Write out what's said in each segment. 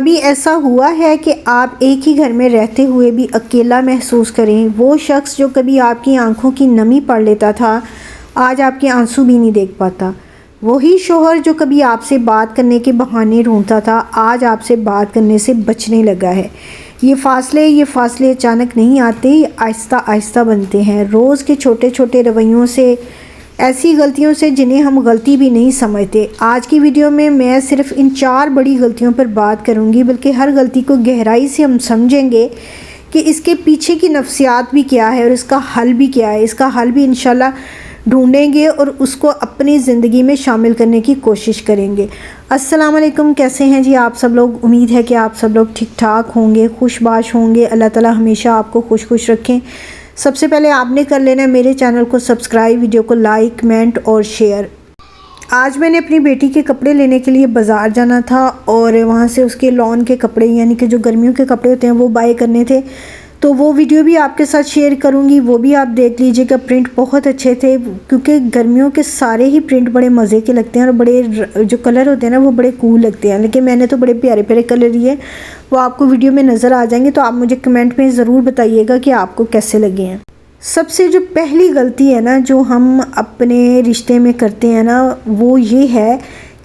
کبھی ایسا ہوا ہے کہ آپ ایک ہی گھر میں رہتے ہوئے بھی اکیلا محسوس کریں؟ وہ شخص جو کبھی آپ کی آنکھوں کی نمی پڑھ لیتا تھا آج آپ کے آنسو بھی نہیں دیکھ پاتا۔ وہی شوہر جو کبھی آپ سے بات کرنے کے بہانے ڈھونڈتا تھا آج آپ سے بات کرنے سے بچنے لگا ہے۔ یہ فاصلے اچانک نہیں آتے، یہ آہستہ آہستہ بنتے ہیں، روز کے چھوٹے چھوٹے رویوں سے، ایسی غلطیوں سے جنہیں ہم غلطی بھی نہیں سمجھتے۔ آج کی ویڈیو میں صرف ان 4 بڑی غلطیوں پر بات کروں گی، بلکہ ہر غلطی کو گہرائی سے ہم سمجھیں گے کہ اس کے پیچھے کی نفسیات بھی کیا ہے اور اس کا حل بھی کیا ہے۔ اس کا حل بھی انشاءاللہ ڈھونڈیں گے اور اس کو اپنی زندگی میں شامل کرنے کی کوشش کریں گے۔ السلام علیکم، کیسے ہیں جی آپ سب لوگ؟ امید ہے کہ آپ سب لوگ ٹھیک ٹھاک ہوں گے، خوش باش ہوں گے۔ اللہ تعالیٰ ہمیشہ آپ کو خوش رکھیں۔ سب سے پہلے آپ نے کر لینا ہے میرے چینل کو سبسکرائب، ویڈیو کو لائک، کمنٹ اور شیئر۔ آج میں نے اپنی بیٹی کے کپڑے لینے کے لیے بازار جانا تھا اور وہاں سے اس کے لون کے کپڑے یعنی کہ جو گرمیوں کے کپڑے ہوتے ہیں وہ بائی کرنے تھے، تو وہ ویڈیو بھی آپ کے ساتھ شیئر کروں گی، وہ بھی آپ دیکھ لیجئے گا۔ پرنٹ بہت اچھے تھے کیونکہ گرمیوں کے سارے ہی پرنٹ بڑے مزے کے لگتے ہیں اور بڑے جو کلر ہوتے ہیں نا وہ بڑے کول لگتے ہیں، لیکن میں نے تو بڑے پیارے پیارے کلر لیے، وہ آپ کو ویڈیو میں نظر آ جائیں گے، تو آپ مجھے کمنٹ میں ضرور بتائیے گا کہ آپ کو کیسے لگے ہیں۔ سب سے جو پہلی غلطی ہے نا جو ہم اپنے رشتے میں کرتے ہیں نا وہ یہ ہے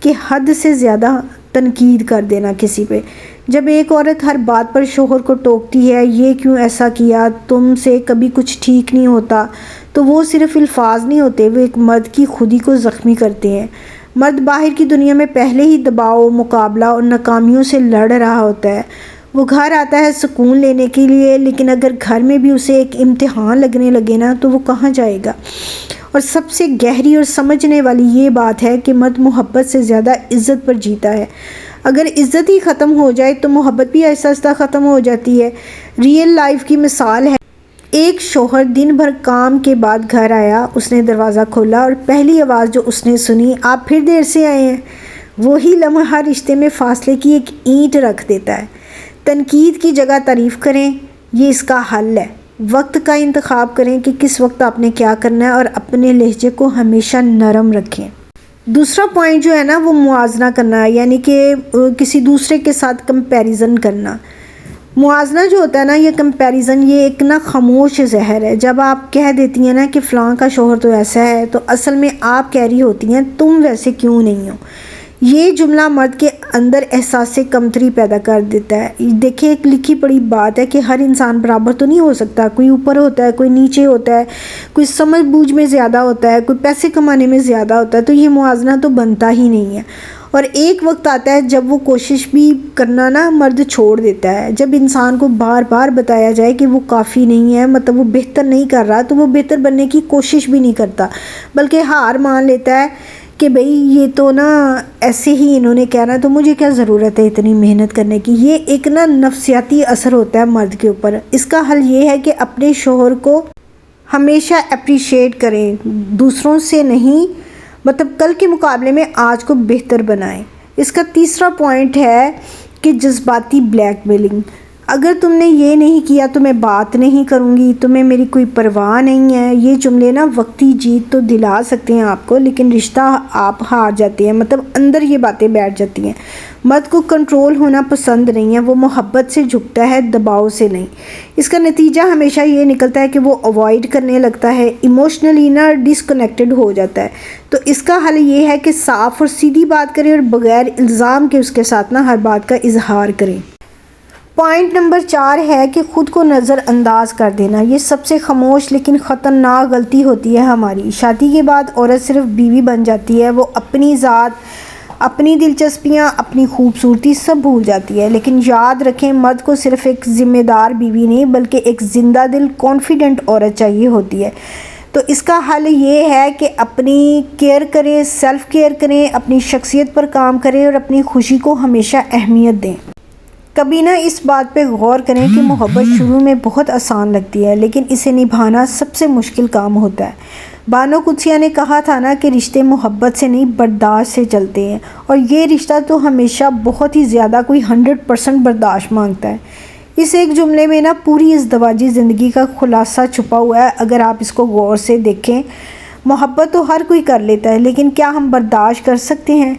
کہ حد سے زیادہ تنقید کر دینا کسی پہ۔ جب ایک عورت ہر بات پر شوہر کو ٹوکتی ہے، یہ کیوں ایسا کیا، تم سے کبھی کچھ ٹھیک نہیں ہوتا، تو وہ صرف الفاظ نہیں ہوتے، وہ ایک مرد کی خودی کو زخمی کرتے ہیں۔ مرد باہر کی دنیا میں پہلے ہی دباؤ، مقابلہ اور ناکامیوں سے لڑ رہا ہوتا ہے۔ وہ گھر آتا ہے سکون لینے کے لیے، لیکن اگر گھر میں بھی اسے ایک امتحان لگنے لگے نا تو وہ کہاں جائے گا؟ اور سب سے گہری اور سمجھنے والی یہ بات ہے کہ مرد محبت سے زیادہ عزت پر جیتا ہے۔ اگر عزت ہی ختم ہو جائے تو محبت بھی آہستہ آہستہ ختم ہو جاتی ہے۔ ریئل لائف کی مثال ہے، ایک شوہر دن بھر کام کے بعد گھر آیا، اس نے دروازہ کھولا اور پہلی آواز جو اس نے سنی، آپ پھر دیر سے آئے ہیں، وہی لمحہ رشتے میں فاصلے کی ایک اینٹ رکھ دیتا ہے۔ تنقید کی جگہ تعریف کریں، یہ اس کا حل ہے۔ وقت کا انتخاب کریں کہ کس وقت آپ نے کیا کرنا ہے اور اپنے لہجے کو ہمیشہ نرم رکھیں۔ دوسرا پوائنٹ جو ہے نا وہ موازنہ کرنا ہے، یعنی کہ کسی دوسرے کے ساتھ کمپیریزن کرنا۔ موازنہ جو ہوتا ہے نا یہ کمپیریزن، یہ ایک نا خاموش زہر ہے۔ جب آپ کہہ دیتی ہیں نا کہ فلاں کا شوہر تو ایسا ہے، تو اصل میں آپ کہہ رہی ہوتی ہیں تم ویسے کیوں نہیں ہو۔ یہ جملہ مرد کے اندر احساس سے کمتری پیدا کر دیتا ہے۔ دیکھیں ایک لکھی پڑی بات ہے کہ ہر انسان برابر تو نہیں ہو سکتا، کوئی اوپر ہوتا ہے، کوئی نیچے ہوتا ہے، کوئی سمجھ بوجھ میں زیادہ ہوتا ہے، کوئی پیسے کمانے میں زیادہ ہوتا ہے، تو یہ موازنہ تو بنتا ہی نہیں ہے۔ اور ایک وقت آتا ہے جب وہ کوشش بھی کرنا نا مرد چھوڑ دیتا ہے۔ جب انسان کو بار بار بتایا جائے کہ وہ کافی نہیں ہے، مطلب وہ بہتر نہیں کر رہا، تو وہ بہتر بننے کی کوشش بھی نہیں کرتا، بلکہ ہار مان لیتا ہے کہ بھئی یہ تو نا ایسے ہی انہوں نے کہنا، تو مجھے کیا ضرورت ہے اتنی محنت کرنے کی۔ یہ ایک نا نفسیاتی اثر ہوتا ہے مرد کے اوپر۔ اس کا حل یہ ہے کہ اپنے شوہر کو ہمیشہ اپریشیٹ کریں، دوسروں سے نہیں، مطلب کل کے مقابلے میں آج کو بہتر بنائیں۔ اس کا تیسرا پوائنٹ ہے کہ جذباتی بلیک میلنگ۔ اگر تم نے یہ نہیں کیا تو میں بات نہیں کروں گی، تمہیں میری کوئی پرواہ نہیں ہے، یہ جملے نا وقتی جیت تو دلا سکتے ہیں آپ کو، لیکن رشتہ آپ ہار جاتے ہیں، مطلب اندر یہ باتیں بیٹھ جاتی ہیں۔ مرد کو کنٹرول ہونا پسند نہیں ہے، وہ محبت سے جھکتا ہے، دباؤ سے نہیں۔ اس کا نتیجہ ہمیشہ یہ نکلتا ہے کہ وہ اوائڈ کرنے لگتا ہے، ایموشنلی نا ڈسکنیکٹڈ ہو جاتا ہے۔ تو اس کا حل یہ ہے کہ صاف اور سیدھی بات کریں اور بغیر الزام کے اس کے ساتھ نا ہر بات کا اظہار کریں۔ پوائنٹ نمبر 4 ہے کہ خود کو نظر انداز کر دینا۔ یہ سب سے خاموش لیکن خطرناک غلطی ہوتی ہے ہماری۔ شادی کے بعد عورت صرف بیوی بن جاتی ہے، وہ اپنی ذات، اپنی دلچسپیاں، اپنی خوبصورتی سب بھول جاتی ہے۔ لیکن یاد رکھیں مرد کو صرف ایک ذمہ دار بیوی نہیں بلکہ ایک زندہ دل کانفیڈنٹ عورت چاہیے ہوتی ہے۔ تو اس کا حل یہ ہے کہ اپنی کیئر کریں، سیلف کیئر کریں، اپنی شخصیت پر کام کریں اور اپنی خوشی کو ہمیشہ اہمیت دیں۔ کبھی نہ اس بات پہ غور کریں کہ محبت شروع میں بہت آسان لگتی ہے، لیکن اسے نبھانا سب سے مشکل کام ہوتا ہے۔ بانو قدسیہ نے کہا تھا نا کہ رشتے محبت سے نہیں برداشت سے چلتے ہیں، اور یہ رشتہ تو ہمیشہ بہت ہی زیادہ کوئی 100% برداشت مانگتا ہے۔ اس ایک جملے میں نا پوری ازدواجی زندگی کا خلاصہ چھپا ہوا ہے، اگر آپ اس کو غور سے دیکھیں۔ محبت تو ہر کوئی کر لیتا ہے، لیکن کیا ہم برداشت کر سکتے ہیں؟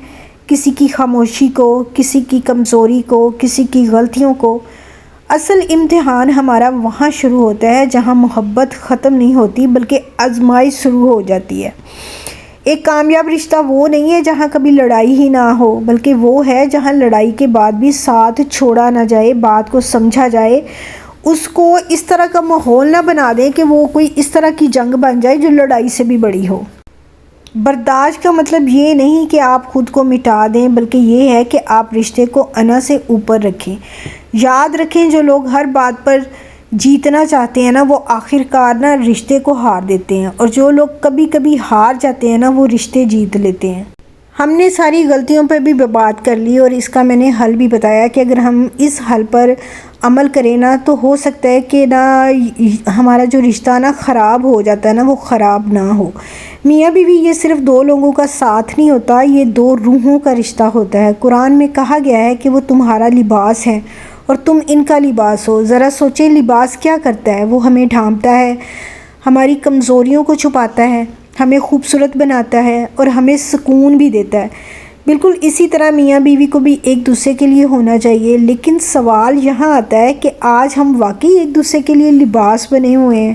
کسی کی خاموشی کو، کسی کی کمزوری کو، کسی کی غلطیوں کو۔ اصل امتحان ہمارا وہاں شروع ہوتا ہے جہاں محبت ختم نہیں ہوتی بلکہ آزمائش شروع ہو جاتی ہے۔ ایک کامیاب رشتہ وہ نہیں ہے جہاں کبھی لڑائی ہی نہ ہو، بلکہ وہ ہے جہاں لڑائی کے بعد بھی ساتھ چھوڑا نہ جائے، بات کو سمجھا جائے، اس کو اس طرح کا ماحول نہ بنا دیں کہ وہ کوئی اس طرح کی جنگ بن جائے جو لڑائی سے بھی بڑی ہو۔ برداشت کا مطلب یہ نہیں کہ آپ خود کو مٹا دیں، بلکہ یہ ہے کہ آپ رشتے کو انا سے اوپر رکھیں۔ یاد رکھیں جو لوگ ہر بات پر جیتنا چاہتے ہیں نا، وہ آخر کار نا رشتے کو ہار دیتے ہیں، اور جو لوگ کبھی کبھی ہار جاتے ہیں نا، وہ رشتے جیت لیتے ہیں۔ ہم نے ساری غلطیوں پہ بھی بات کر لی اور اس کا میں نے حل بھی بتایا کہ اگر ہم اس حل پر عمل کریں نا تو ہو سکتا ہے کہ نا ہمارا جو رشتہ نا خراب ہو جاتا ہے نا، وہ خراب نہ ہو۔ میاں بیوی یہ صرف دو لوگوں کا ساتھ نہیں ہوتا، یہ دو روحوں کا رشتہ ہوتا ہے۔ قرآن میں کہا گیا ہے کہ وہ تمہارا لباس ہے اور تم ان کا لباس ہو۔ ذرا سوچیں لباس کیا کرتا ہے؟ وہ ہمیں ڈھانپتا ہے، ہماری کمزوریوں کو چھپاتا ہے، ہمیں خوبصورت بناتا ہے اور ہمیں سکون بھی دیتا ہے۔ بالکل اسی طرح میاں بیوی کو بھی ایک دوسرے کے لیے ہونا چاہیے، لیکن سوال یہاں آتا ہے کہ آج ہم واقعی ایک دوسرے کے لیے لباس بنے ہوئے ہیں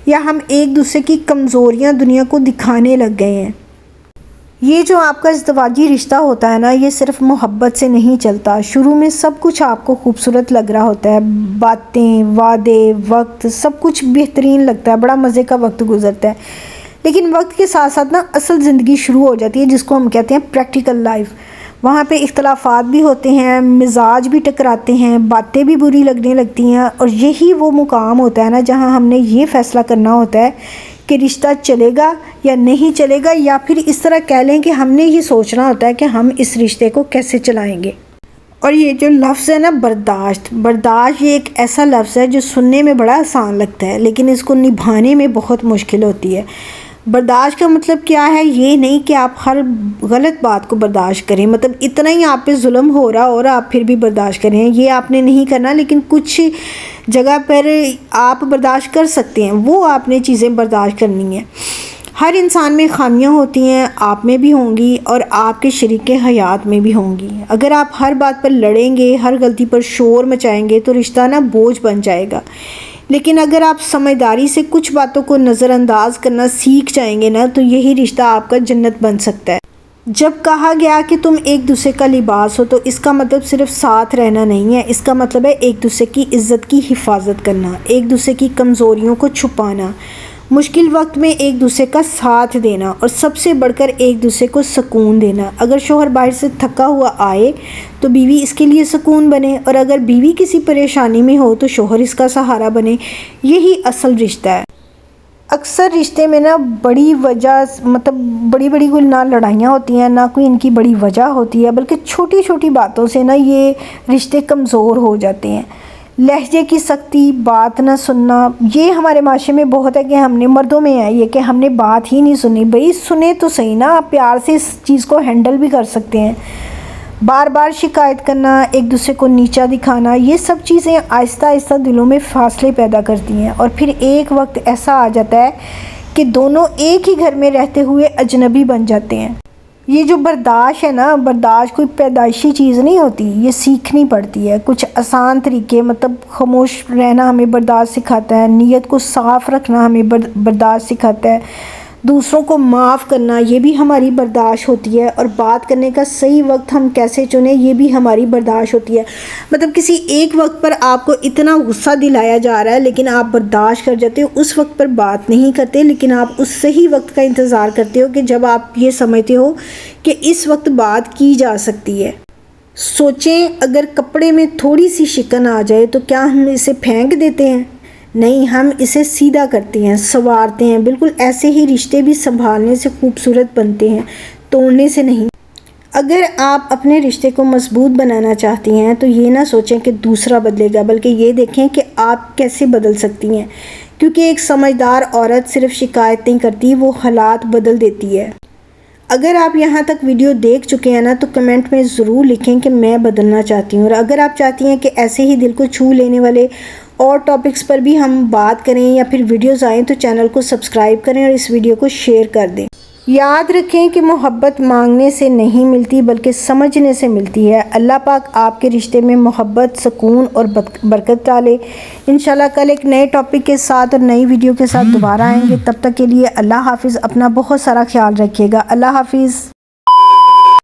یا ہم ایک دوسرے کی کمزوریاں دنیا کو دکھانے لگ گئے ہیں؟ یہ جو آپ کا ازدواجی رشتہ ہوتا ہے نا، یہ صرف محبت سے نہیں چلتا۔ شروع میں سب کچھ آپ کو خوبصورت لگ رہا ہوتا ہے، باتیں، وعدے، وقت، سب کچھ بہترین لگتا ہے، بڑا مزے کا وقت گزرتا ہے۔ لیکن وقت کے ساتھ ساتھ نا اصل زندگی شروع ہو جاتی ہے، جس کو ہم کہتے ہیں پریکٹیکل لائف۔ وہاں پہ اختلافات بھی ہوتے ہیں، مزاج بھی ٹکراتے ہیں، باتیں بھی بری لگنے لگتی ہیں، اور یہی وہ مقام ہوتا ہے نا جہاں ہم نے یہ فیصلہ کرنا ہوتا ہے کہ رشتہ چلے گا یا نہیں چلے گا، یا پھر اس طرح کہہ لیں کہ ہم نے یہ سوچنا ہوتا ہے کہ ہم اس رشتے کو کیسے چلائیں گے۔ اور یہ جو لفظ ہے نا برداشت یہ ایک ایسا لفظ ہے جو سننے میں بڑا آسان لگتا ہے لیکن اس کو نبھانے میں بہت مشکل ہوتی ہے۔ برداشت کا مطلب کیا ہے؟ یہ نہیں کہ آپ ہر غلط بات کو برداشت کریں، مطلب اتنا ہی آپ پہ ظلم ہو رہا اور آپ پھر بھی برداشت کریں، یہ آپ نے نہیں کرنا۔ لیکن کچھ جگہ پر آپ برداشت کر سکتے ہیں، وہ آپ نے چیزیں برداشت کرنی ہیں۔ ہر انسان میں خامیاں ہوتی ہیں، آپ میں بھی ہوں گی اور آپ کے شریک حیات میں بھی ہوں گی۔ اگر آپ ہر بات پر لڑیں گے، ہر غلطی پر شور مچائیں گے تو رشتہ نا بوجھ بن جائے گا۔ لیکن اگر آپ سمجھداری سے کچھ باتوں کو نظر انداز کرنا سیکھ جائیں گے نا تو یہی رشتہ آپ کا جنت بن سکتا ہے۔ جب کہا گیا کہ تم ایک دوسرے کا لباس ہو تو اس کا مطلب صرف ساتھ رہنا نہیں ہے، اس کا مطلب ہے ایک دوسرے کی عزت کی حفاظت کرنا، ایک دوسرے کی کمزوریوں کو چھپانا، مشکل وقت میں ایک دوسرے کا ساتھ دینا، اور سب سے بڑھ کر ایک دوسرے کو سکون دینا۔ اگر شوہر باہر سے تھکا ہوا آئے تو بیوی اس کے لیے سکون بنے، اور اگر بیوی کسی پریشانی میں ہو تو شوہر اس کا سہارا بنے۔ یہی اصل رشتہ ہے۔ اکثر رشتے میں نا بڑی کوئی نہ لڑائیاں ہوتی ہیں، نہ کوئی ان کی بڑی وجہ ہوتی ہے، بلکہ چھوٹی چھوٹی باتوں سے نا یہ رشتے کمزور ہو جاتے ہیں۔ لہجے کی سختی، بات نہ سننا، یہ ہمارے معاشرے میں بہت ہے کہ ہم نے مردوں میں ہے یہ کہ ہم نے بات ہی نہیں سنی۔ بھئی سنیں تو صحیح نا، آپ پیار سے اس چیز کو ہینڈل بھی کر سکتے ہیں۔ بار بار شکایت کرنا، ایک دوسرے کو نیچا دکھانا، یہ سب چیزیں آہستہ آہستہ دلوں میں فاصلے پیدا کرتی ہیں، اور پھر ایک وقت ایسا آ جاتا ہے کہ دونوں ایک ہی گھر میں رہتے ہوئے اجنبی بن جاتے ہیں۔ یہ جو برداشت ہے نا، برداشت کوئی پیدائشی چیز نہیں ہوتی، یہ سیکھنی پڑتی ہے۔ کچھ آسان طریقے، مطلب خاموش رہنا ہمیں برداشت سکھاتا ہے، نیت کو صاف رکھنا ہمیں برداشت سکھاتا ہے، دوسروں کو معاف کرنا یہ بھی ہماری برداشت ہوتی ہے، اور بات کرنے کا صحیح وقت ہم کیسے چنیں یہ بھی ہماری برداشت ہوتی ہے۔ مطلب کسی ایک وقت پر آپ کو اتنا غصہ دلایا جا رہا ہے لیکن آپ برداشت کر جاتے ہو، اس وقت پر بات نہیں کرتے، لیکن آپ اس صحیح وقت کا انتظار کرتے ہو کہ جب آپ یہ سمجھتے ہو کہ اس وقت بات کی جا سکتی ہے۔ سوچیں اگر کپڑے میں تھوڑی سی شکن آ جائے تو کیا ہم اسے پھینک دیتے ہیں؟ نہیں، ہم اسے سیدھا کرتے ہیں، سنوارتے ہیں۔ بالکل ایسے ہی رشتے بھی سنبھالنے سے خوبصورت بنتے ہیں، توڑنے سے نہیں۔ اگر آپ اپنے رشتے کو مضبوط بنانا چاہتی ہیں تو یہ نہ سوچیں کہ دوسرا بدلے گا، بلکہ یہ دیکھیں کہ آپ کیسے بدل سکتی ہیں، کیونکہ ایک سمجھدار عورت صرف شکایت نہیں کرتی، وہ حالات بدل دیتی ہے۔ اگر آپ یہاں تک ویڈیو دیکھ چکے ہیں نا تو کمنٹ میں ضرور لکھیں کہ میں بدلنا چاہتی ہوں، اور اگر آپ چاہتی ہیں کہ ایسے ہی دل کو چھو لینے والے اور ٹاپکس پر بھی ہم بات کریں یا پھر ویڈیوز آئیں تو چینل کو سبسکرائب کریں اور اس ویڈیو کو شیئر کر دیں۔ یاد رکھیں کہ محبت مانگنے سے نہیں ملتی بلکہ سمجھنے سے ملتی ہے۔ اللہ پاک آپ کے رشتے میں محبت، سکون اور برکت ڈالے۔ انشاءاللہ کل ایک نئے ٹاپک کے ساتھ اور نئی ویڈیو کے ساتھ دوبارہ آئیں گے۔ تب تک کے لیے اللہ حافظ، اپنا بہت سارا خیال رکھیے گا۔ اللہ حافظ۔